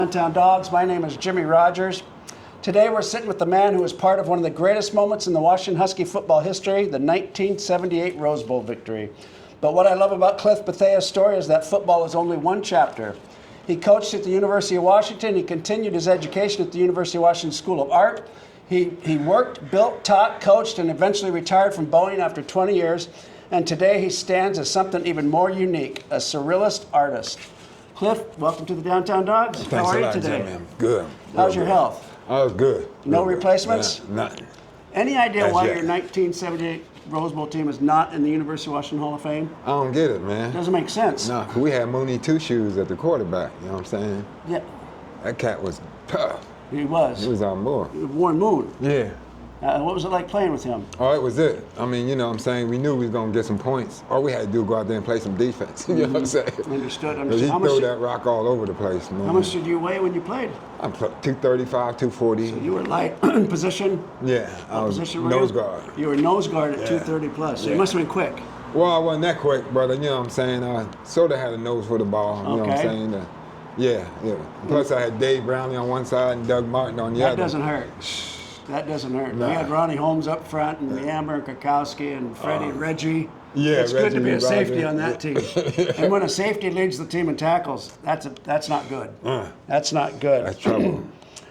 Downtown Dawgs. My name is Jimmy Rogers. Today we're sitting with the man who was part of one of the greatest moments in the Washington Husky football history, the 1978 Rose Bowl victory. But what I love about Cliff Bethea's story is that football is only one chapter. He coached at the University of Washington. He continued his education at the University of Washington School of Art. He worked, built, taught, coached, and eventually retired from Boeing after 20 years. And today he stands as something even more unique, a surrealist artist. Cliff, welcome to the Downtown Dawgs. Thanks How are a you lot, today? Jimmy. Good. How's your health? I was good. No Real replacements? Good. Nothing. Any idea As why yet. your 1978 Rose Bowl team is not in the University of Washington Hall of Fame? I don't get it, man. Doesn't make sense. No, 'cause we had Mooney Two Shoes at the quarterback. You know what I'm saying? Yeah, That cat was tough. he was. He was our boy. Warren Moon. Yeah. What was it like playing with him? Oh, it was it. I mean, you know what I'm saying? We knew we was going to get some points. All we had to do was go out there and play some defense. You know what I'm saying? Understood. 'Cause he How threw much, that rock all over the place. how much did you weigh when you played? I'm 235, 240. You were light in position. Yeah, I What was position were you? nose guard. You were nose guard at Yeah. 230 plus. So you Yeah. must have been quick. Well, I wasn't that quick, brother. You know what I'm saying? I sort of had a nose for the ball. You know what I'm Okay. saying? Yeah. Plus, I had Dave Brownlee on one side and Doug Martin on the That other. doesn't hurt. That doesn't hurt. Nah. We had Ronnie Holmes up front, and Amber and Kakowski and Freddie and Reggie. Yeah, it's good to be a Reggie, safety Roger. on that team. And when a safety leads the team in tackles, that's not good. That's not good. That's trouble.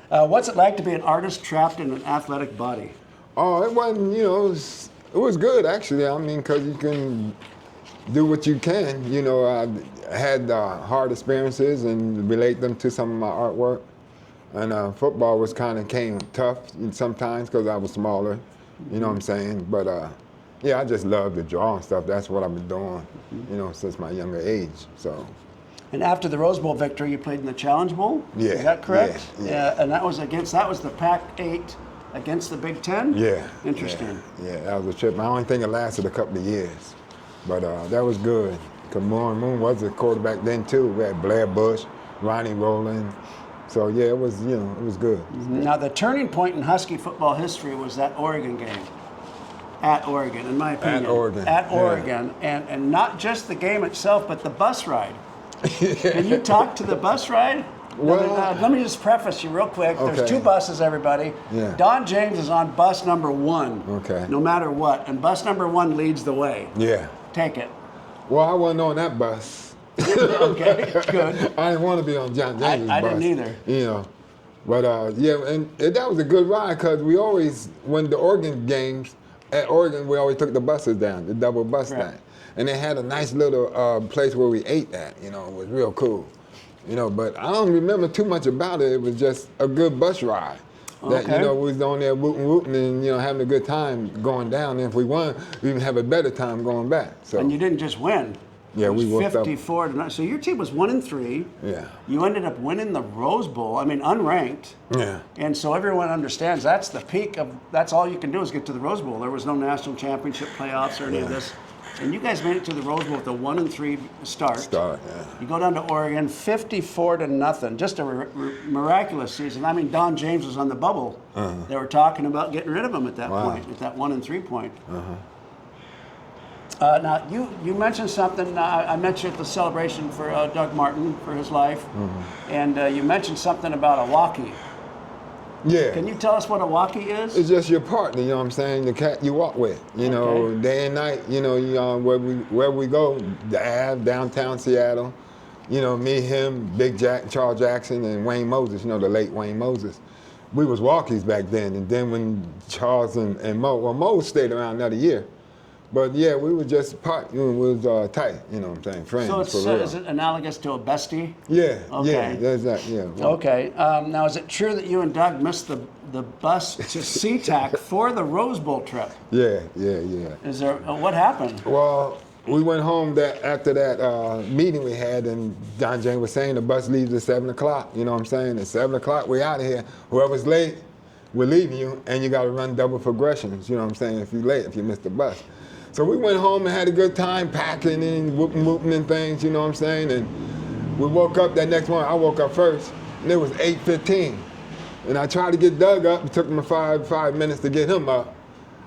What's it like to be an artist trapped in an athletic body? Oh, it wasn't, you know, it was good, actually. I mean, because you can do what you can. You know, I had hard experiences and relate them to some of my artwork. And football was came tough sometimes because I was smaller, you know what I'm saying? But yeah, I just love to draw and stuff. That's what I've been doing, you know, since my younger age. So. And after the Rose Bowl victory, you played in the Challenge Bowl? Yeah. Is that correct? Yeah. And that was the Pac-8 against the Big Ten? Yeah. Interesting. Yeah, that was a trip. I only think it lasted a couple of years, but that was good. Because Moon was a quarterback then too. We had Blair Bush, Ronnie Rowland. So yeah, it was good. Now the turning point in Husky football history was that Oregon game. At Oregon, in my opinion. At Oregon. And not just the game itself, but the bus ride. Can you talk to the bus ride? Well, let me just preface you real quick. There's Okay. two buses, everybody. Yeah. Don James is on bus number 1. Okay. No matter what. And bus number 1 leads the way. Yeah. Take it. Well, I wasn't on that bus. Okay, good. I didn't want to be on John James' bus. I didn't either. You know, but yeah, and that was a good ride because we always, when the Oregon games, at Oregon, we always took the buses down, the double bus Right. line. And they had a nice little place where we ate at, you know, it was real cool. You know, but I don't remember too much about it. It was just a good bus ride. That, Okay. you know, we was on there wooting and, you know, having a good time going down. And if we won, we even have a better time going back. So. And you didn't just win. Yeah, It was we worked up. 54 to 9. So your team was 1-3. Yeah. You ended up winning the Rose Bowl. I mean, unranked. Yeah. And so everyone understands that's the peak of. That's all you can do is get to the Rose Bowl. There was no national championship playoffs or any of this. And you guys made it to the Rose Bowl with a 1-3 start. Yeah. You go down to Oregon, 54 to nothing. Just a miraculous season. I mean, Don James was on the bubble. They were talking about getting rid of him at that point, at that 1-3 point. Now, you mentioned something, I mentioned at the celebration for Doug Martin for his life, and you mentioned something about a walkie. Yeah. Can you tell us what a walkie is? It's just your partner, you know what I'm saying? The cat you walk with, you know, Okay. day and night, you know, where we go, the Ave, downtown Seattle, you know, me, him, Big Jack, Charles Jackson, and Wayne Moses, you know, the late Wayne Moses. We was walkies back then, and then when Charles and Mo stayed around another year. But yeah, we were just we was tight, you know what I'm saying, friends. So for real. is it analogous to a bestie? Yeah, Okay. yeah, there's that, yeah. Okay. Now, is it true that you and Doug missed the bus to SeaTac for the Rose Bowl trip? Yeah. Is there what happened? Well, we went home after that meeting we had, and Don James was saying the bus leaves at 7 o'clock. You know what I'm saying? At 7 o'clock, we're out of here. Whoever's late, we're leaving you, and you got to run double progressions. You know what I'm saying? If you're late, if you miss the bus. So we went home and had a good time packing and whooping and things. You know what I'm saying? And we woke up that next morning. I woke up first, and it was 8:15. And I tried to get Doug up. It took me five minutes to get him up,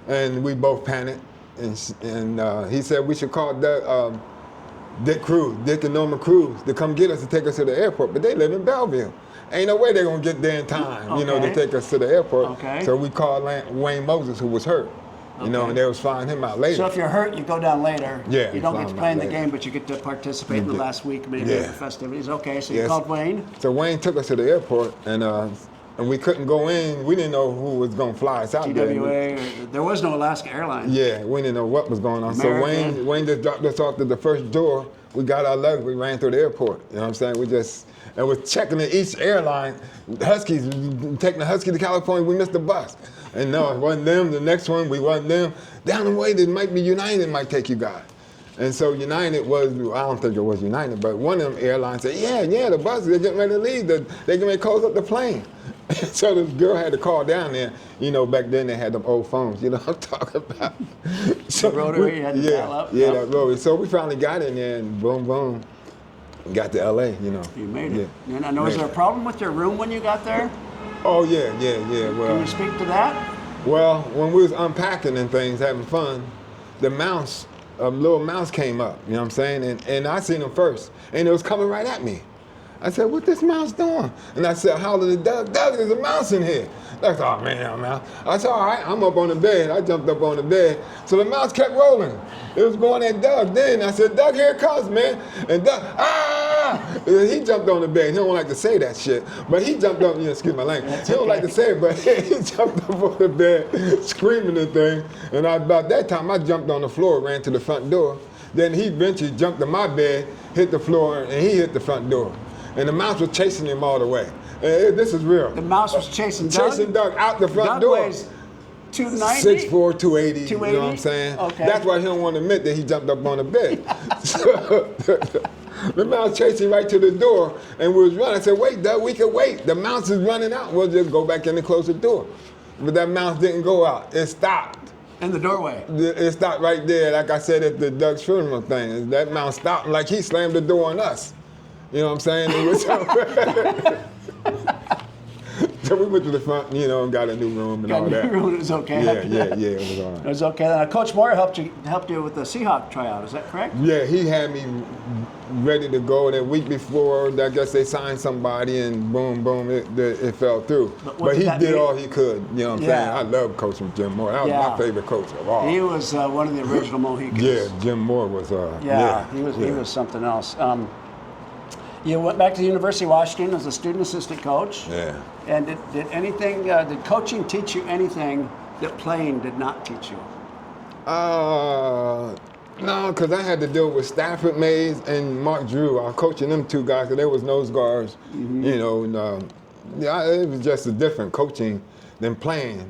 and we both panicked. And he said we should call Dick and Norma Cruz to come get us and take us to the airport, but they live in Belleville. ain't no way they're gonna get there in time, you know, to take us to the airport. Okay. So we called Wayne Moses, who was hurt, you know, and they was flying him out later. So if you're hurt, you go down later. Yeah, You don't get to play in the later. game, but you get to participate in the last week, maybe, of the festivities. Okay, so you called Wayne. So Wayne took us to the airport, and we couldn't go in. We didn't know who was gonna fly us out there. TWA, there was no Alaska Airlines. Yeah, we didn't know what was going on. American. So Wayne just dropped us off to the first door. We got our luggage, we ran through the airport. You know what I'm saying? And we're checking in each airline. Huskies, taking the Husky to California, we missed the bus. And no, it wasn't them. The next one, we wasn't them. Down the way, there might be United might take you guys. And so United was, I don't think it was United, but one of them airlines said, yeah, the bus, they're getting ready to leave. They're getting ready to close up the plane. So this girl had to call down there. You know, back then they had them old phones, you know what I'm talking about. So The rotary, you had to dial up. Yeah, that rotary. So we finally got in there and boom, boom, got to LA, you know. You made it. Yeah. And was there a problem with your room when you got there? Oh, yeah. Well, Can you speak to that? Well, when we was unpacking and things, having fun, the mouse, a little mouse came up, you know what I'm saying? And I seen him first, and it was coming right at me. I said, what this mouse doing? And I said, holler to Doug, there's a mouse in here. Doug said, oh man, mouse. I said, all right, I'm up on the bed. I jumped up on the bed. So the mouse kept rolling. It was going at Doug. Then I said, Doug, here it comes, man. And Doug, he jumped on the bed. He don't like to say that shit, but he jumped up, excuse my language. He don't like to say it, but he jumped up on the bed, screaming the thing. And about that time, I jumped on the floor, ran to the front door. Then he eventually jumped to my bed, hit the floor, and he hit the front door. And the mouse was chasing him all the way. This is real. The mouse was chasing Doug? Chasing Doug out the front Doug door. weighs 290? 6'4", 280, 280? you know what I'm saying? Okay. That's why he don't want to admit that he jumped up on the bed. So, the mouse chased him right to the door, and we was running. I said, wait, Doug, we can wait. The mouse is running out. We'll just go back in and close the door. But that mouse didn't go out. It stopped. In the doorway? It stopped right there, like I said at the Doug's funeral thing. That mouse stopped, like he slammed the door on us. You know what I'm saying? So we went to the front, you know, and got a new room and all that. Got a new room, it was okay? Yeah, it was all right. It was okay. Then Coach Moore helped you with the Seahawk tryout, is that correct? Yeah, he had me ready to go. And the week before, I guess they signed somebody, and boom, it fell through. But he did all he could, you know what I'm saying? I love coaching Jim Moore. That was my favorite coach of all. He was one of the original Mohicans. Yeah, Jim Moore was, he was something else. You went back to the University of Washington as a student assistant coach. Yeah. And did coaching teach you anything that playing did not teach you? No, because I had to deal with Stafford Mays and Mark Drew. I was coaching them two guys, because they was nose guards, you know. And, it was just a different coaching than playing.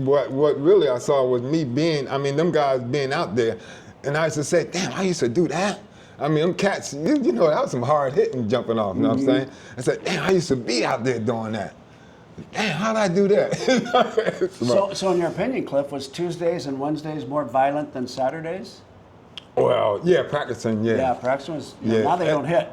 What really I saw was me them guys being out there. And I used to say, damn, I used to do that. I mean, them cats, you know, that was some hard hitting jumping off, you know what I'm saying? I said, damn, I used to be out there doing that. Damn, how'd I do that? So in your opinion, Cliff, was Tuesdays and Wednesdays more violent than Saturdays? Well, yeah, practicing, yeah. Yeah, practicing was, now they don't hit.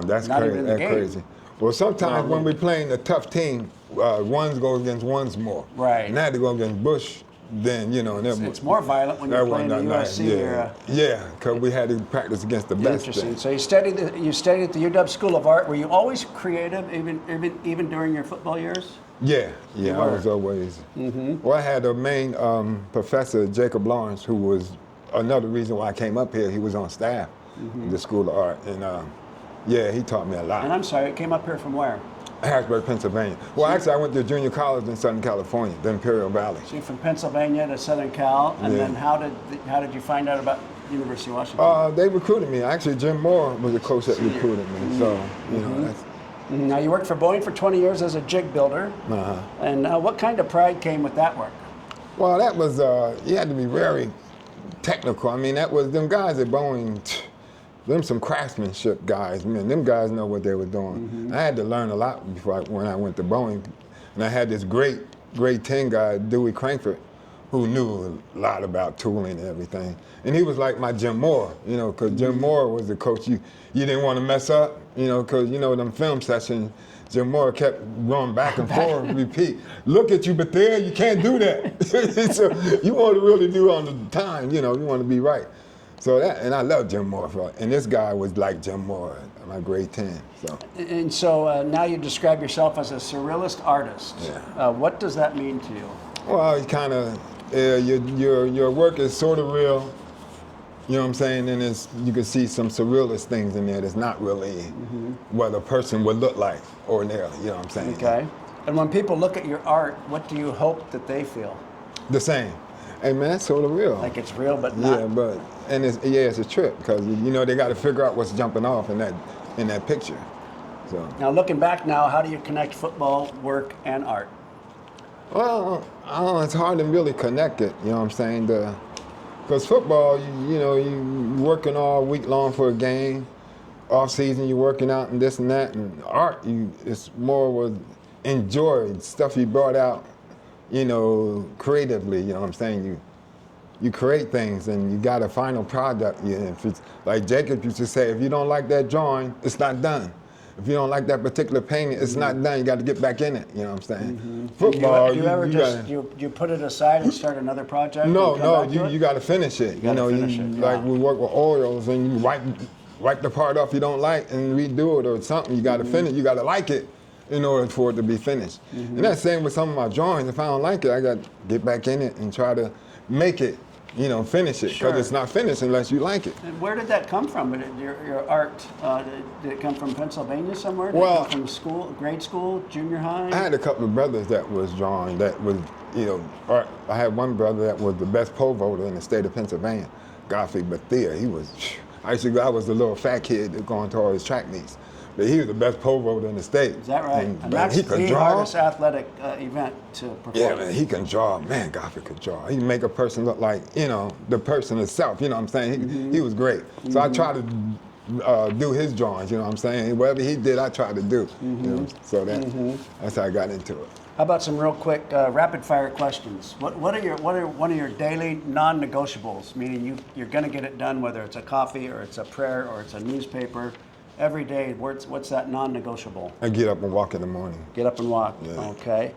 That's Not crazy. even in the game. Crazy. Well, sometimes when we're playing a tough team, ones go against ones more. Right. And I had to go against Bush. Then, you know, it's more violent when you're playing the USC era. Yeah, because we had to practice against the best. Interesting. So you studied at the UW School of Art. Were you always creative, even during your football years? Yeah, I was always. Well, I had a main professor, Jacob Lawrence, who was another reason why I came up here. He was on staff at the School of Art, and he taught me a lot. And I'm sorry, it came up here from where? Harrisburg, Pennsylvania. Well, actually, I went to junior college in Southern California, the Imperial Valley. So you're from Pennsylvania to Southern Cal, and then how did you find out about University of Washington? They recruited me. Actually, Jim Moore was the coach that recruited me. So, you know, that's. Now, you worked for Boeing for 20 years as a jig builder. And what kind of pride came with that work? Well, that was, you had to be very technical. I mean, that was them guys at Boeing. Them some craftsmanship guys, man. Them guys know what they were doing. I had to learn a lot when I went to Boeing, and I had this great grade 10 guy, Dewey Crankford, who knew a lot about tooling and everything. And he was like my Jim Moore, you know, because Jim Moore was the coach. You didn't want to mess up, you know, because you know them film sessions. Jim Moore kept going back and forth, repeat. Look at you, Bethea, you can't do that. So you want to really do on the time, you know, you want to be right. So and I love Jim Moore, and this guy was like Jim Moore. I my grade 10. So. And so now you describe yourself as a surrealist artist. Yeah. What does that mean to you? Well, you kind of your work is sort of real. You know what I'm saying? And you can see some surrealist things in there that's not really what a person would look like ordinarily. You know what I'm saying? Okay. And when people look at your art, what do you hope that they feel? The same. Hey man, that's sort of real. Like it's real, but not. Yeah, it's a trip because they got to figure out what's jumping off in that picture. So. Now looking back now, how do you connect football, work, and art? Well, it's hard to really connect it. You know what I'm saying? Because football, you working all week long for a game. Off season, you're working out and this and that. And art, it's more with enjoy stuff you brought out, creatively. You know what I'm saying? You create things and you got a final product. If it's, like Jacob used to say, if you don't like that drawing, it's not done. If you don't like that particular painting, it's not done. You got to get back in it. You know what I'm saying? Football, do you ever you put it aside and start another project? No, you got to finish it. Like we work with oils and you wipe the part off you don't like and redo it or something. You got to finish. You got to like it in order for it to be finished. And that's the same with some of my drawings. If I don't like it, I got to get back in it and try to make it. Finish it, because it's not finished unless you like it. And where did that come from? Your art, did it come from Pennsylvania somewhere? Did it come from school, grade school, junior high? I had a couple of brothers that was drawing, that was, art. I had one brother that was the best pole vaulter in the state of Pennsylvania, Bethea. I was the little fat kid going to all his track meets. But he was the best pole vaulter in the state. Is that right? And that's he could the draw. hardest athletic event to perform. Yeah, man, he can draw. Man, Goffey could draw. He make a person look like, the person itself. You know what I'm saying? He was great. So I tried to do his drawings. You know what I'm saying? Whatever he did, I tried to do. So that's how I got into it. How about some real quick rapid fire questions? What are one of your daily non-negotiables? Meaning you're going to get it done, whether it's a coffee or it's a prayer or it's a newspaper. Every day, what's that non-negotiable? I get up and walk in the morning. Get up and walk. Yeah. Okay.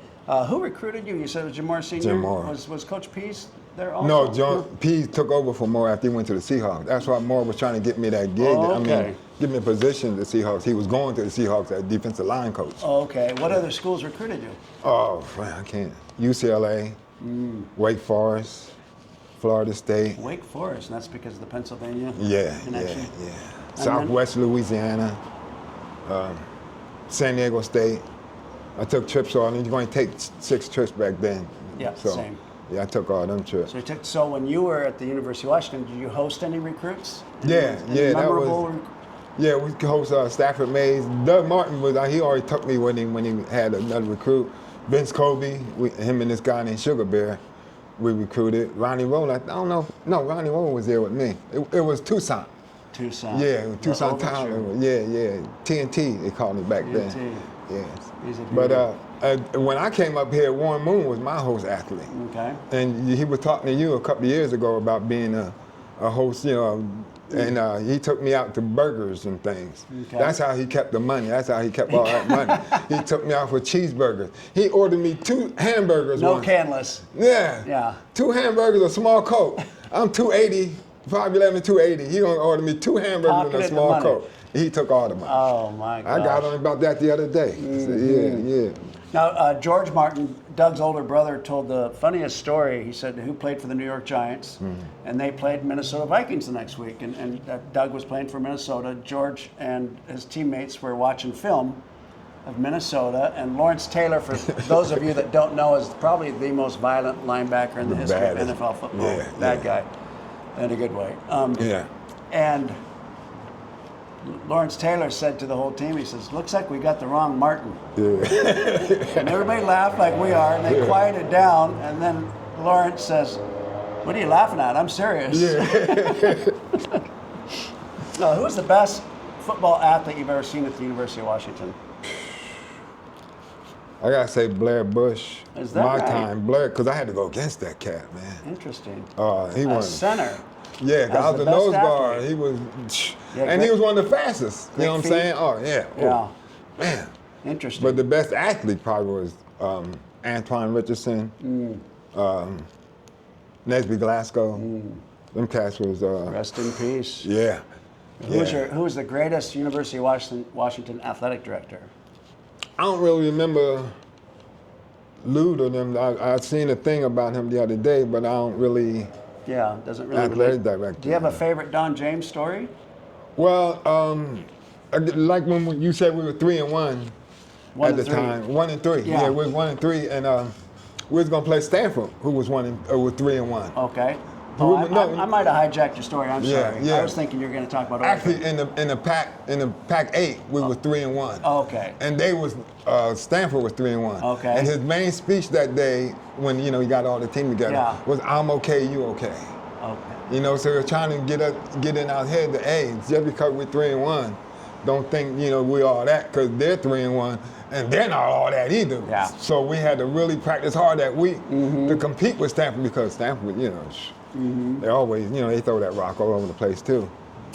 Who recruited you? You said it was Jim Moore Sr.? Jim Moore. Was Coach Pease there also? No, John Pease took over for Moore after he went to the Seahawks. That's why Moore was trying to get me that gig. Oh, okay. Give me a position at the Seahawks. He was going to the Seahawks as defensive line coach. Oh, okay. What other schools recruited you? Oh, man, I can't. UCLA, Wake Forest, Florida State. Wake Forest, and that's because of the Pennsylvania connection? Yeah. Southwest Louisiana, San Diego State. I took trips on. You're going to take 6 trips back then. Yeah, so, same. Yeah, I took all them trips. So when you were at the University of Washington, did you host any recruits? Yeah. Yeah, we host Stafford Mays. Doug Martin he already took me when he had another recruit. Vince Colby, him and this guy named Sugar Bear, we recruited. Ronnie Rowland, I don't know. No, Ronnie Rowland was there with me. It was Tucson. Tucson. Yeah, Tucson Town. Yeah. TNT, they called me back then. Yeah. But when I came up here, Warren Moon was my host athlete. Okay. And he was talking to you a couple of years ago about being a host, and he took me out to burgers and things. Okay. That's how he kept the money. That's how he kept all that money. He took me out for cheeseburgers. He ordered me 2 hamburgers. No once. canless. Yeah. 2 hamburgers, a small Coke. I'm 280. 5'11", 280. He gonna order me 2 hamburgers and a small Coke. He took all the money. Oh my gosh. I got on about that the other day. I said, yeah. Now, George Martin, Doug's older brother, told the funniest story. He said who played for the New York Giants, and they played Minnesota Vikings the next week. And Doug was playing for Minnesota. George and his teammates were watching film of Minnesota, and Lawrence Taylor, for those of you that don't know, is probably the most violent linebacker in the history of NFL football. Bad guy. In a good way. And Lawrence Taylor said to the whole team, he says, looks like we got the wrong Martin. And everybody laughed like we are, and they quieted down, and then Lawrence says, what are you laughing at? I'm serious. Who was the best football athlete you've ever seen at the University of Washington? I gotta say Blair Bush. Is that my right? time, Blair, because I had to go against that cat, man. Interesting. He was center. Yeah, I was the nose guard. He was, he was one of the fastest. You know what I'm saying? Oh yeah. Yeah. Man. Interesting. But the best athlete probably was Antoine Richardson, Nesby Glasgow. Them cats was. Rest in peace. Yeah. Who was the greatest University of Washington athletic director? I don't really remember Lute or them. I seen a thing about him the other day, but I don't really. Yeah, doesn't really Athletic relate. director. Do you have a favorite Don James story? Well, like when you said we were 3-1 at the time. 1-3. Yeah. We was 1-3, and we was gonna play Stanford, who was 3-1. Okay. Who- Oh, no. I might have hijacked your story. I'm Yeah, sorry. yeah. I was thinking you were going to talk about Actually, Oregon. in the Pac-8, we was 3-1. Oh, okay. And they was Stanford was 3-1. Okay. And his main speech that day, when he got all the team together, Yeah. was "I'm okay, you okay." Okay. So we're trying to get in our head that, hey, just because we're 3-1, don't think we all that, because they're 3-1 and they're not all that either. Yeah. So we had to really practice hard that week to compete with Stanford, because Stanford, they always, they throw that rock all over the place too.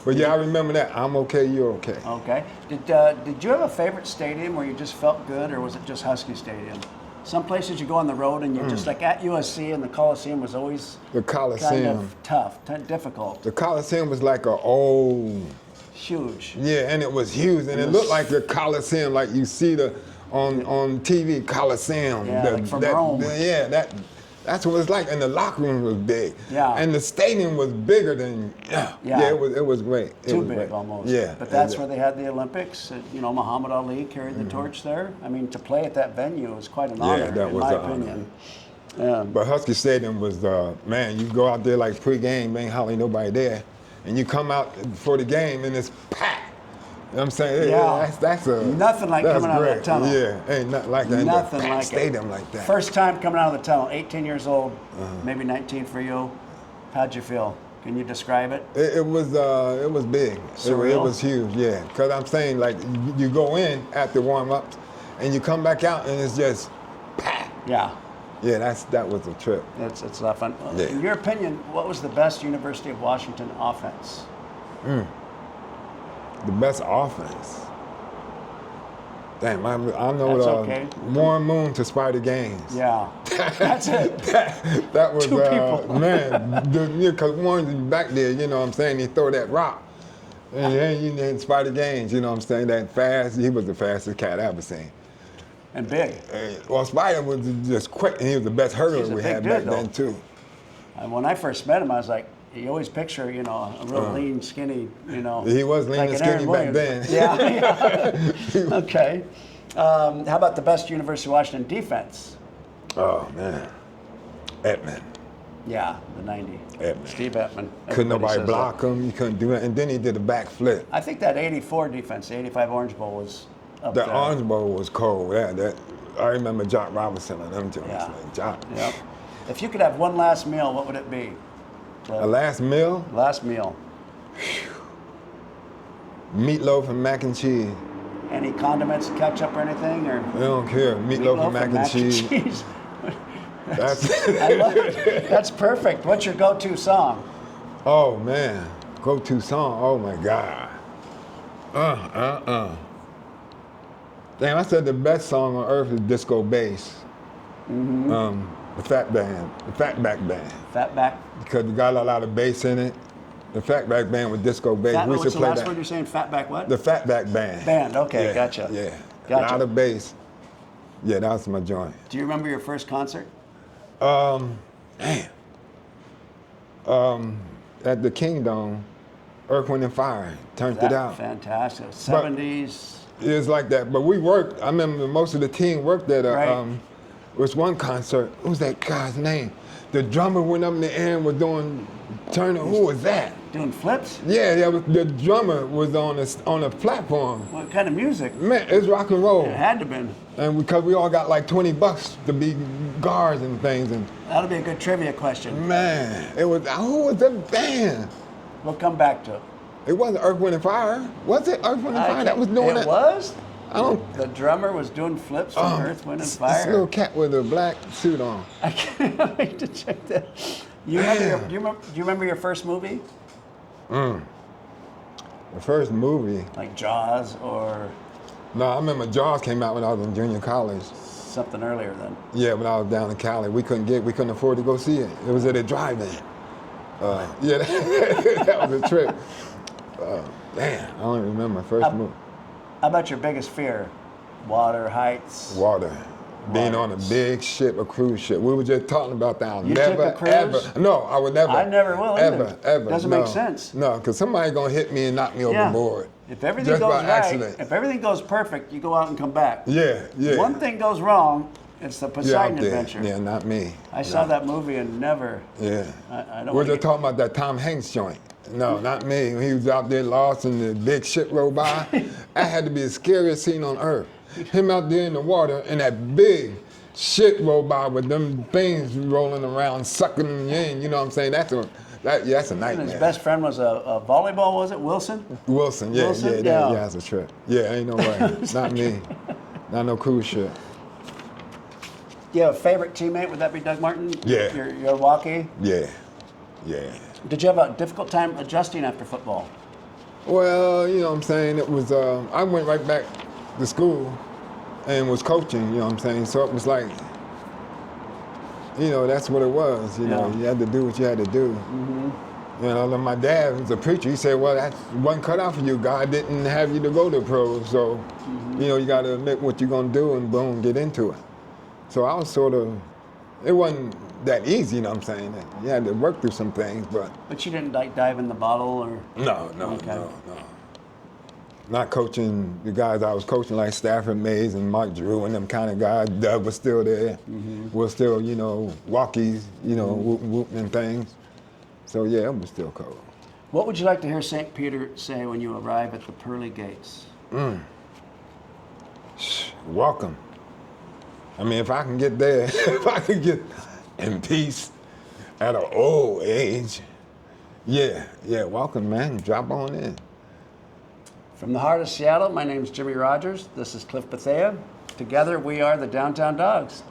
But yeah, I remember that. I'm okay, you're okay. Okay. Did you have a favorite stadium where you just felt good, or was it just Husky Stadium? Some places you go on the road and you're just like at USC, and the Coliseum was always The Coliseum. kind of tough, difficult, The Coliseum was like a old, huge. yeah, and it was huge, and it looked like the Coliseum, like you see on TV, Coliseum. Yeah, like from Rome. That's what it's like, and the locker room was big. Yeah. And the stadium was bigger than, it was great. It Too was big great. almost. Yeah. But that's where they had the Olympics. Muhammad Ali carried the torch there. I mean, to play at that venue was quite an honor, that in was my an honor. opinion. Yeah. But Husky Stadium was, man, you go out there like pre-game, ain't hardly nobody there, and you come out for the game and it's packed. You know what I'm saying? Yeah. That's Nothing like that's coming out of great. that tunnel. Yeah, ain't nothing like that. Nothing Packed like stadium it. like that. First time coming out of the tunnel, 18 years old, maybe 19 for you. How'd you feel? Can you describe it? It was big. Surreal? It was huge, yeah. Because I'm saying, like, you go in after warm-ups, and you come back out, and it's just packed. Yeah. Yeah, that was a trip. It's a lot of fun. Yeah. In your opinion, what was the best University of Washington offense? The best offense. Damn, I know That's okay. Warren Moon to Spider Gaines. Yeah. That's it. That was, Two people. man, because Warren back there, you know what I'm saying, he throw that rock. And then you need Spider Gaines, you know what I'm saying, that fast, he was the fastest cat I ever seen. And big. Well, Spider was just quick, and he was the best He's a hurdler we big had dude, back though. then, too. And when I first met him, I was like, you always picture, a real lean, skinny, He was lean like and an Aaron skinny back Williams. then. Yeah. Okay. How about the best University of Washington defense? Oh, man. Edmund. Yeah, the 90. Edmund. Steve Edmund. Couldn't Everybody nobody says block him, you couldn't do it. And then he did a backflip. that. I think that 84 defense, the 85 Orange Bowl was up The there. Orange Bowl was cold. I remember Jock Robinson and them joints. Yeah. Like, Jock. Yep. If you could have one last meal, what would it be? A last meal, Last meal. meatloaf and mac and cheese. Any condiments, ketchup or anything? Or I don't care. Meatloaf and mac and cheese. That's I love it. That's perfect. What's your go-to song? Oh man, go-to song. Oh my God. Damn, I said the best song on earth is Disco Bass. The Fatback Band, Fatback. because it got a lot of bass in it. The Fatback Band with Disco Bass. Fat, We what's used the to play last that. word you're saying? Fatback what? The Fatback Band. Band, okay, Yeah, gotcha. Yeah. Gotcha. A lot of bass. Yeah, that was my joint. Do you remember your first concert? At the Kingdom, Earth, Wind and Fire turned it out. Fantastic. 70s. It was like that, but we worked. I remember most of the team worked at Right. was one concert. What was that guy's name? The drummer went up in the air and was doing turning. Who was that? Doing flips? Yeah, the drummer was on a platform. What kind of music? Man, it's rock and roll. It had to have been. And because we all got like $20 to be guards and things, and That'll be a good trivia question. man, it was who was the band? We'll come back to it. It wasn't Earth, Wind and Fire. Was it Earth, Wind and Fire that was doing it it? was? I don't. The drummer was doing flips from Earth, Wind, and This Fire. little cat with a black suit on. I can't wait to check that. You remember do you remember your first movie? The first movie. Like Jaws or No, I remember Jaws came out when I was in junior college. something earlier then? Yeah, when I was down in Cali, we couldn't afford to go see it. It was at a drive-in. Yeah, that was a trip. Damn, I don't remember my first movie. How about your biggest fear? Water, heights? Water. Being Water. on a big ship, a cruise ship. We were just talking about that. I'll You never, took a cruise? ever. No, I would never. I never will either. Ever. Doesn't no. make sense. No, because somebody gonna hit me and knock me Yeah. overboard. If everything Just goes by right, accident. if everything goes perfect, you go out and come back. Yeah. One thing goes wrong, it's the Yeah, Poseidon out there. Adventure. Yeah, not me. I saw that movie and never. Yeah. I don't We're wanna just talking about that Tom Hanks joint. No, not me. When he was out there lost and the big ship rolled by, that had to be the scariest scene on earth. Him out there in the water and that big shit rolled by with them things rolling around, sucking him in. You know what I'm saying? That's a And nightmare. his best friend was a volleyball, was it? Wilson? Wilson, yeah, Wilson? yeah, Yeah. that's a trip. Yeah, ain't no way. Not me. Not no cruise ship. Do you have a favorite teammate? Would that be Doug Martin? Yeah. Your walkie? Yeah. Did you have a difficult time adjusting after football? Well, you know what I'm saying? It was, I went right back to school and was coaching, you know what I'm saying? So it was like, you know, that's what it was. You know, Yeah. you had to do what you had to do. Mm-hmm. You know, my dad was a preacher. He said, well, that's one cut out for you. God didn't have you to go to pros. So, you know, you got to admit what you're going to do and boom, get into it. So I was sort of, it wasn't that easy, you know what I'm saying? You had to work through some things, but. But you didn't like dive in the bottle or? No. Okay. Not coaching the guys I was coaching, like Stafford Mays and Mark Drew and them kind of guys. Doug was still there. We're still, you know, walkies, you know, whooping and things. So yeah, it was still cold. What would you like to hear St. Peter say when you arrive at the pearly gates? Welcome. I mean, if I can get there, if I can get in peace at an old age, yeah, welcome, man. Drop on in. From the heart of Seattle, my name is Jimmy Rogers. This is Cliff Bethea. Together we are the Downtown Dawgs.